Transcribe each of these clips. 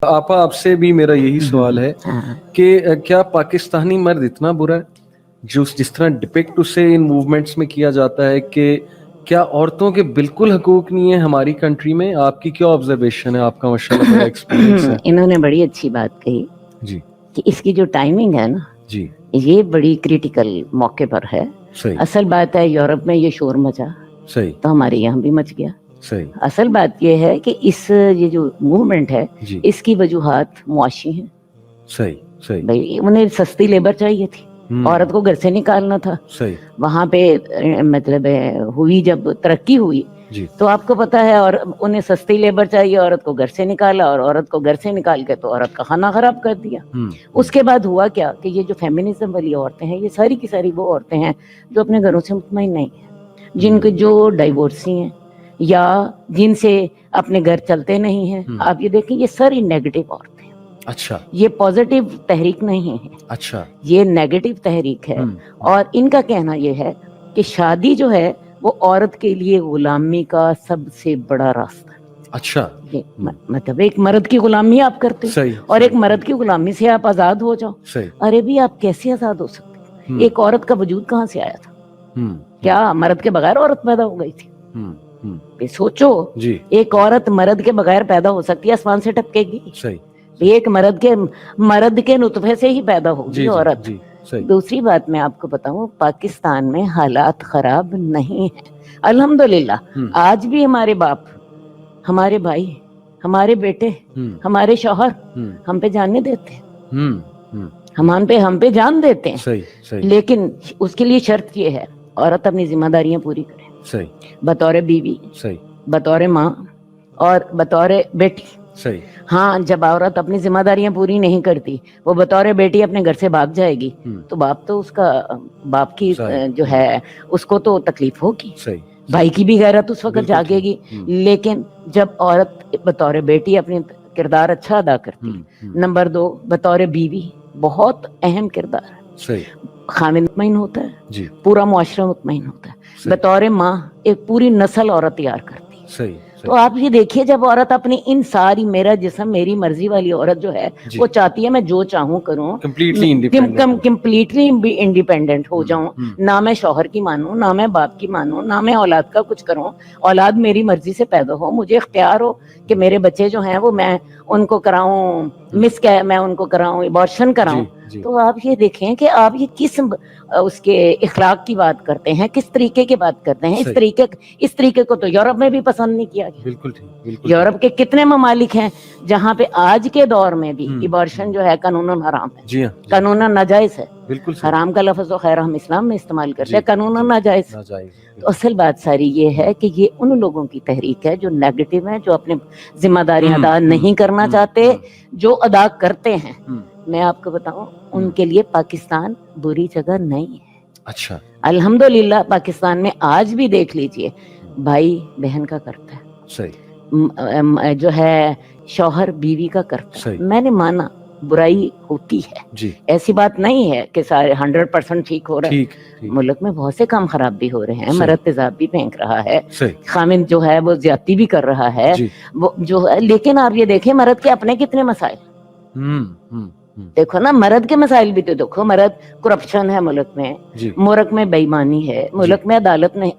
आपा आपसे भी मेरा यही सवाल है कि क्या पाकिस्तानी मर्द इतना बुरा है जो जिस तरह डिपिक्ट उसे इन मूवमेंट्स में किया जाता है कि क्या औरतों के बिल्कुल हकूक नहीं है हमारी कंट्री में? आपकी क्या ऑब्जर्वेशन है? आपका माशाल्लाह बड़ा एक्सपीरियंस है। इन्होंने बड़ी अच्छी बात कही जी कि इसकी जो टाइमिंग है ना, जी ये बड़ी क्रिटिकल मौके पर है। सही असल बात है यूरोप में ये शोर मचा सही तो हमारे यहाँ भी मच गया। सही असल बात ये है कि ये जो मूवमेंट है जी इसकी वजूहात मुआशी हैं। सही सही भाई उन्हें सस्ती लेबर चाहिए थी, औरत को घर से निकालना था। सही वहां पे मतलब हुई जब तरक्की हुई जी तो आपको पता है, और उन्हें सस्ती लेबर चाहिए, औरत को घर से निकाला, और औरत को घर से निकाल के तो औरत का खाना खराब कर दिया। उसके बाद हुआ क्या कि ये जो फेमिनिज्म वाली औरतें हैं, ये सारी की सारी वो औरतें हैं जो अपने घरों से मुतमईन नहीं है, जिनके जो डाइवोर्सी हैं या जिनसे अपने घर चलते नहीं हैं। आप ये देखें, ये सारी नेगेटिव औरतें हैं। अच्छा ये पॉजिटिव तहरीक नहीं है, अच्छा ये नेगेटिव तहरीक है। और इनका कहना ये है कि शादी जो है वो औरत के लिए गुलामी का सबसे बड़ा रास्ता है। अच्छा ये मतलब एक मर्द की गुलामी आप करते हो सही और एक मर्द की गुलामी से आप आजाद हो जाओ। सही अरे भी आप कैसे आजाद हो सकते हो? एक औरत का वजूद कहाँ से आया था? क्या मर्द के बगैर औरत पैदा हो गई थी? सोचो जी एक औरत मर्द के बगैर पैदा हो सकती है? आसमान से टपकेगी? सही एक मर्द के नुतफे से ही पैदा होगी औरत। जी सही दूसरी बात मैं आपको बताऊं, पाकिस्तान में हालात खराब नहीं है अल्हम्दुलिल्लाह। आज भी हमारे बाप, हमारे भाई, हमारे बेटे, हमारे शौहर हम पे जान नहीं देते, हम पे जान देते हैं। सही सही लेकिन उसके लिए शर्त ये है, औरत अपनी जिम्मेदारियां पूरी करे, सही बतौर बीवी, सही बतौर माँ और बतौर बेटी। सही हाँ, जब औरत अपनी जिम्मेदारियां पूरी नहीं करती, वो बतौर बेटी अपने घर से भाग जाएगी, तो बाप की जो है उसको तो तकलीफ होगी, सही भाई की भी गैरत उस वक्त जागेगी। लेकिन जब औरत बतौर बेटी अपनी किरदार अच्छा अदा करती है, नंबर 2 बतौर बीवी बहुत अहम किरदार है, सही खामिद मुतमईन होता है जी पूरा मुआशरा मुतमईन होता है। बतौर माँ एक पूरी नस्ल औरत तैयार करती है। सही तो आप ये देखिए, जब औरत अपनी इन सारी मेरा जिस्म मेरी मर्जी वाली औरत जो है वो चाहती है मैं जो चाहूँ करूँ, कंप्लीटली इंडिपेंडेंट हो जाऊं, ना मैं शौहर की मानूं, ना मैं बाप की मानूं, ना मैं औलाद का कुछ करूं, औलाद मेरी मर्जी से पैदा हो, मुझे इख्तियार हो कि मेरे बच्चे जो हैं वो मैं उनको कराऊं, मैं उनको कराऊं, अबॉर्शन कराऊं। तो आप ये देखें कि आप ये किस उसके इखलाक की बात करते हैं, किस तरीके की बात करते हैं। इस तरीके को तो यूरोप में भी पसंद नहीं किया गया। बिल्कुल ठीक। यूरोप के कितने ममालिक हैं जहाँ पे आज के दौर में भी अबॉर्शन जो है कानूनन हराम है, जी हाँ, कानूनन नाजायज है। बिल्कुल हराम का लफ्ज तो खैर हम इस्लाम में इस्तेमाल करते हैं, कानूनन नाजायज। तो असल बात सारी ये है कि ये उन लोगों की तहरीक है जो नेगेटिव है, जो अपने जिम्मेदारियां अदा नहीं करना चाहते, जो अदा करते हैं। मैं आपको बताऊं, उनके लिए पाकिस्तान बुरी जगह नहीं है। अच्छा, अल्हम्दुलिल्लाह पाकिस्तान में आज भी देख लीजिए, भाई बहन का करता है, सही जो है शौहर बीवी का करता है। मैंने माना बुराई होती है जी, ऐसी बात नहीं है कि सारे 100% ठीक हो रहा है। मुल्क में बहुत से काम खराब भी हो रहे हैं, मर्द तेजाब भी फेंक रहा है, खामिद जो है वो ज्यादती भी कर रहा है, वो जो है। लेकिन आप ये देखें, मर्द के अपने कितने मसाइल। देखो ना, मर्द के मसाइल भी तो देखो। मर्द करप्शन है मुल्क में बेईमानी है मुल्क में, अदालत नहीं,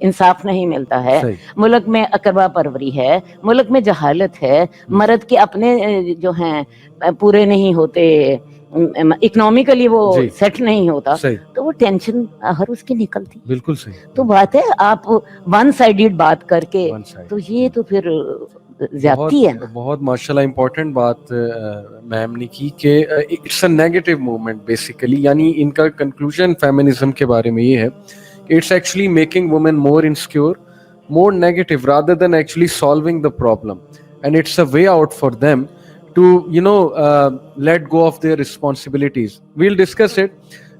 इंसाफ नहीं मिलता है मुल्क में, अकरबा परवरी है मुल्क में, जहालत है, मर्द के अपने जो हैं पूरे नहीं होते, इकोनॉमिकली वो सेट नहीं होता, तो वो टेंशन हर उसकी निकलती। बिल्कुल सही। तो बात है, आप वन साइडेड बात करके तो ये तो फिर ज्यादती है ना। बहुत माशाल्लाह इम्पोर्टेंट बात मैम ने की कि it's a negative movement basically, यानी इनका कंक्लूजन फेमिनिज्म के बारे में ये है कि it's actually making women more insecure, more negative rather than actually solving the problem, and it's a way out for them to let go of their responsibilities. We'll discuss it.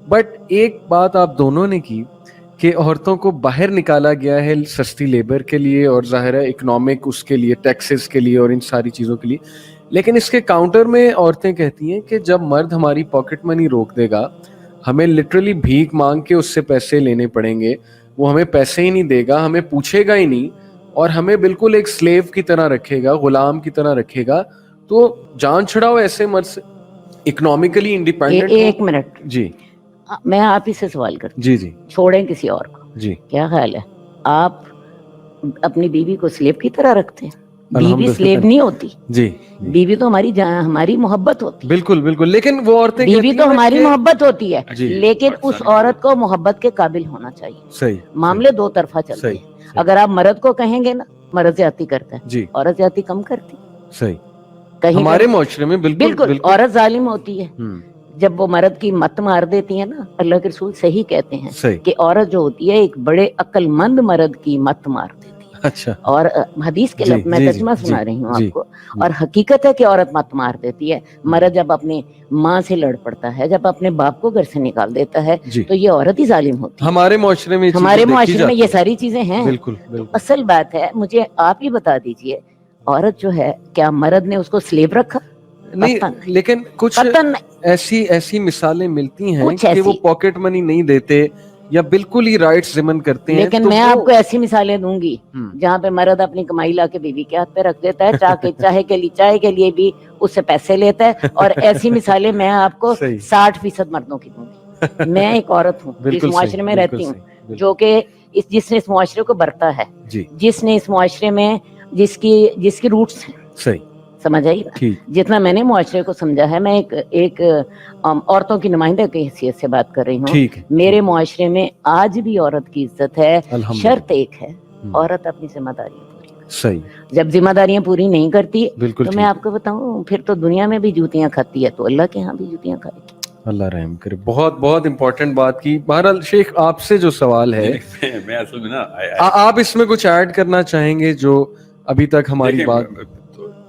But एक बात आप दोनों ने की कि औरतों को बाहर निकाला गया है सस्ती लेबर के लिए, और जाहिर है इकोनॉमिक उसके लिए, टैक्सेस के लिए और इन सारी चीज़ों के लिए। लेकिन इसके काउंटर में औरतें कहती हैं कि जब मर्द हमारी पॉकेट मनी रोक देगा, हमें लिटरली भीख मांग के उससे पैसे लेने पड़ेंगे, वो हमें पैसे ही नहीं देगा, हमें पूछेगा ही नहीं, और हमें बिल्कुल एक स्लेव की तरह रखेगा, गुलाम की तरह रखेगा, تو جان چھڑاؤ ایسے مرد سے, اکنامکلی انڈیپینڈنٹ. ایک منٹ جی میں آپ ہی سے سوال کرتی ہوں, جی جی چھوڑیں کسی اور کو, جی کیا خیال ہے آپ اپنی بیوی کو سلیب کی طرح رکھتے ہیں؟ بیوی الحمدللہ. سلیب نہیں ہوتی, جی بیوی تو ہماری ہماری محبت ہوتی ہے, بالکل بالکل, لیکن وہ عورتیں بیوی کہتی تو ہیں نا ہماری کہ محبت ہوتی ہے, جی لیکن اس عورت کو محبت کے قابل ہونا چاہیے. صحیح معاملے دو طرفہ چلتے صحیح ہیں. اگر آپ مرد کو کہیں گے نا مرد زیادتی کرتا ہے, جی عورت زیادتی کم کرتی صحیح, کہیں ہمارے معاشرے میں بالکل بالکل عورت ظالم ہوتی ہے. جب وہ مرد کی مت مار دیتی ہے نا, اللہ کے رسول صحیح کہتے ہیں صحیح. کہ عورت جو ہوتی ہے ایک بڑے عقل مند مرد کی مت مار دیتی ہے. اچھا, اور حدیث کے جی میں جی ترجمہ جی سنا رہی ہوں جی آپ کو, اور حقیقت ہے کہ عورت مت مار دیتی ہے. مرد جب اپنی ماں سے لڑ پڑتا ہے, جب اپنے باپ کو گھر سے نکال دیتا ہے, جی تو یہ عورت ہی ظالم ہوتی ہے. ہمارے معاشرے میں ہمارے معاشرے میں یہ ساری چیزیں ہیں. بالکل تو بالکل. اصل بات ہے, مجھے آپ ہی بتا دیجئے, عورت جو ہے کیا مرد نے اس کو سلیب رکھا؟ نہیں, لیکن کچھ قطن ایسی مثالیں ملتی ہیں کچھ کہ وہ ایسی, پاکٹ منی نہیں دیتے یا بالکل ہی رائٹس ضمن کرتے ہیں. لیکن تو میں وہ آپ کو ایسی مثالیں دوں گی جہاں پہ مرد اپنی کمائی لا کے بیوی کے ہاتھ پہ رکھ دیتا ہے, چائے کے لیے بھی اس سے پیسے لیتا ہے. اور ایسی مثالیں میں آپ کو 60% مردوں کی دوں گی. میں ایک عورت ہوں جو اس معاشرے میں رہتی ہوں, جو کہ جس نے اس معاشرے کو برتا ہے, جس نے اس معاشرے میں جس کی روٹس ہیں. صحیح, سمجھ آئی نا؟ جتنا میں نے معاشرے کو سمجھا ہے, میں ایک عورتوں کی نمائندہ کی حیثیت سے بات کر رہی ہوں. میرے معاشرے میں آج بھی عورت کی عزت ہے. شرط ایک ہے, عورت اپنی ذمہ داریاں پوری کرتی. صحیح, جب ذمہ داریاں پوری نہیں کرتی تو میں آپ کو بتاؤں پھر تو دنیا میں بھی جوتیاں کھاتی ہے, تو اللہ کے ہاں بھی جوتیاں کھائے گی. اللہ رحم کرے. بہت بہت امپورٹنٹ بات کی. بہرحال شیخ, آپ سے جو سوال ہے, میں اصل میں نا آپ اس میں کچھ ایڈ کرنا چاہیں گے جو ابھی تک ہماری بات.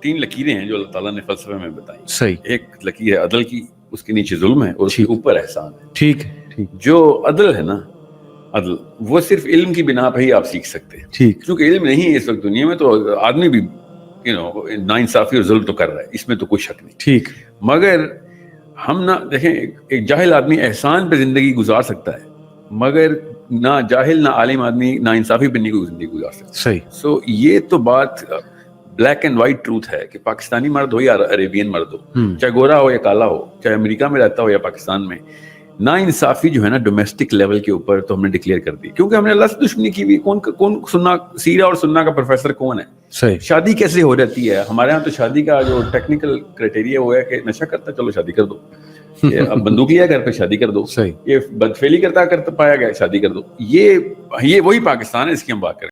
3 لکیریں ہیں جو اللہ تعالیٰ نے فلسفے میں بتائی. صحیح, ایک لکیر ہے عدل کی, اس کے نیچے ظلم ہے, اور اس کے اوپر احسان ہے. ٹھیک ہے. جو عدل ہے نا, عدل وہ صرف علم کی بنا پہ ہی آپ سیکھ سکتے ہیں. ٹھیک, کیونکہ علم نہیں ہے اس وقت دنیا میں, تو آدمی بھی ناانصافی اور ظلم تو کر رہا ہے, اس میں تو کوئی شک نہیں. ٹھیک, مگر ہم نہ دیکھیں, ایک جاہل آدمی احسان پہ زندگی گزار سکتا ہے, مگر نہ جاہل نہ عالم آدمی نا انصافی پہ نہیں زندگی گزار سکتا. صحیح. سو یہ تو بات بلیک اینڈ وائٹ ٹروتھ ہے کہ پاکستانی مرد ہو یا عربین مرد ہو, چاہے گورا ہو یا کالا ہو, چاہے امریکہ میں رہتا ہو یا پاکستان میں, نا انصافی جو ہے نا ڈومیسٹک لیول کے اوپر تو ہم نے ڈکلیئر کر دی, کیونکہ ہم نے اللہ سے دشمنی کی ہوئی. کون سننا سیرہ اور سننا کا پروفیسر کون ہے؟ صحیح. شادی کیسے ہو جاتی ہے ہمارے ہاں؟ تو شادی کا جو ٹیکنیکل کرائٹیریا وہ ہے کہ نشہ کرتا چلو شادی کر دو, اب بندوق لیا گھر پہ شادی کر دو, یہ بدفعلی کرتا پایا گیا شادی کر دو. یہ وہی پاکستان ہے, اس کی ہم بات کریں.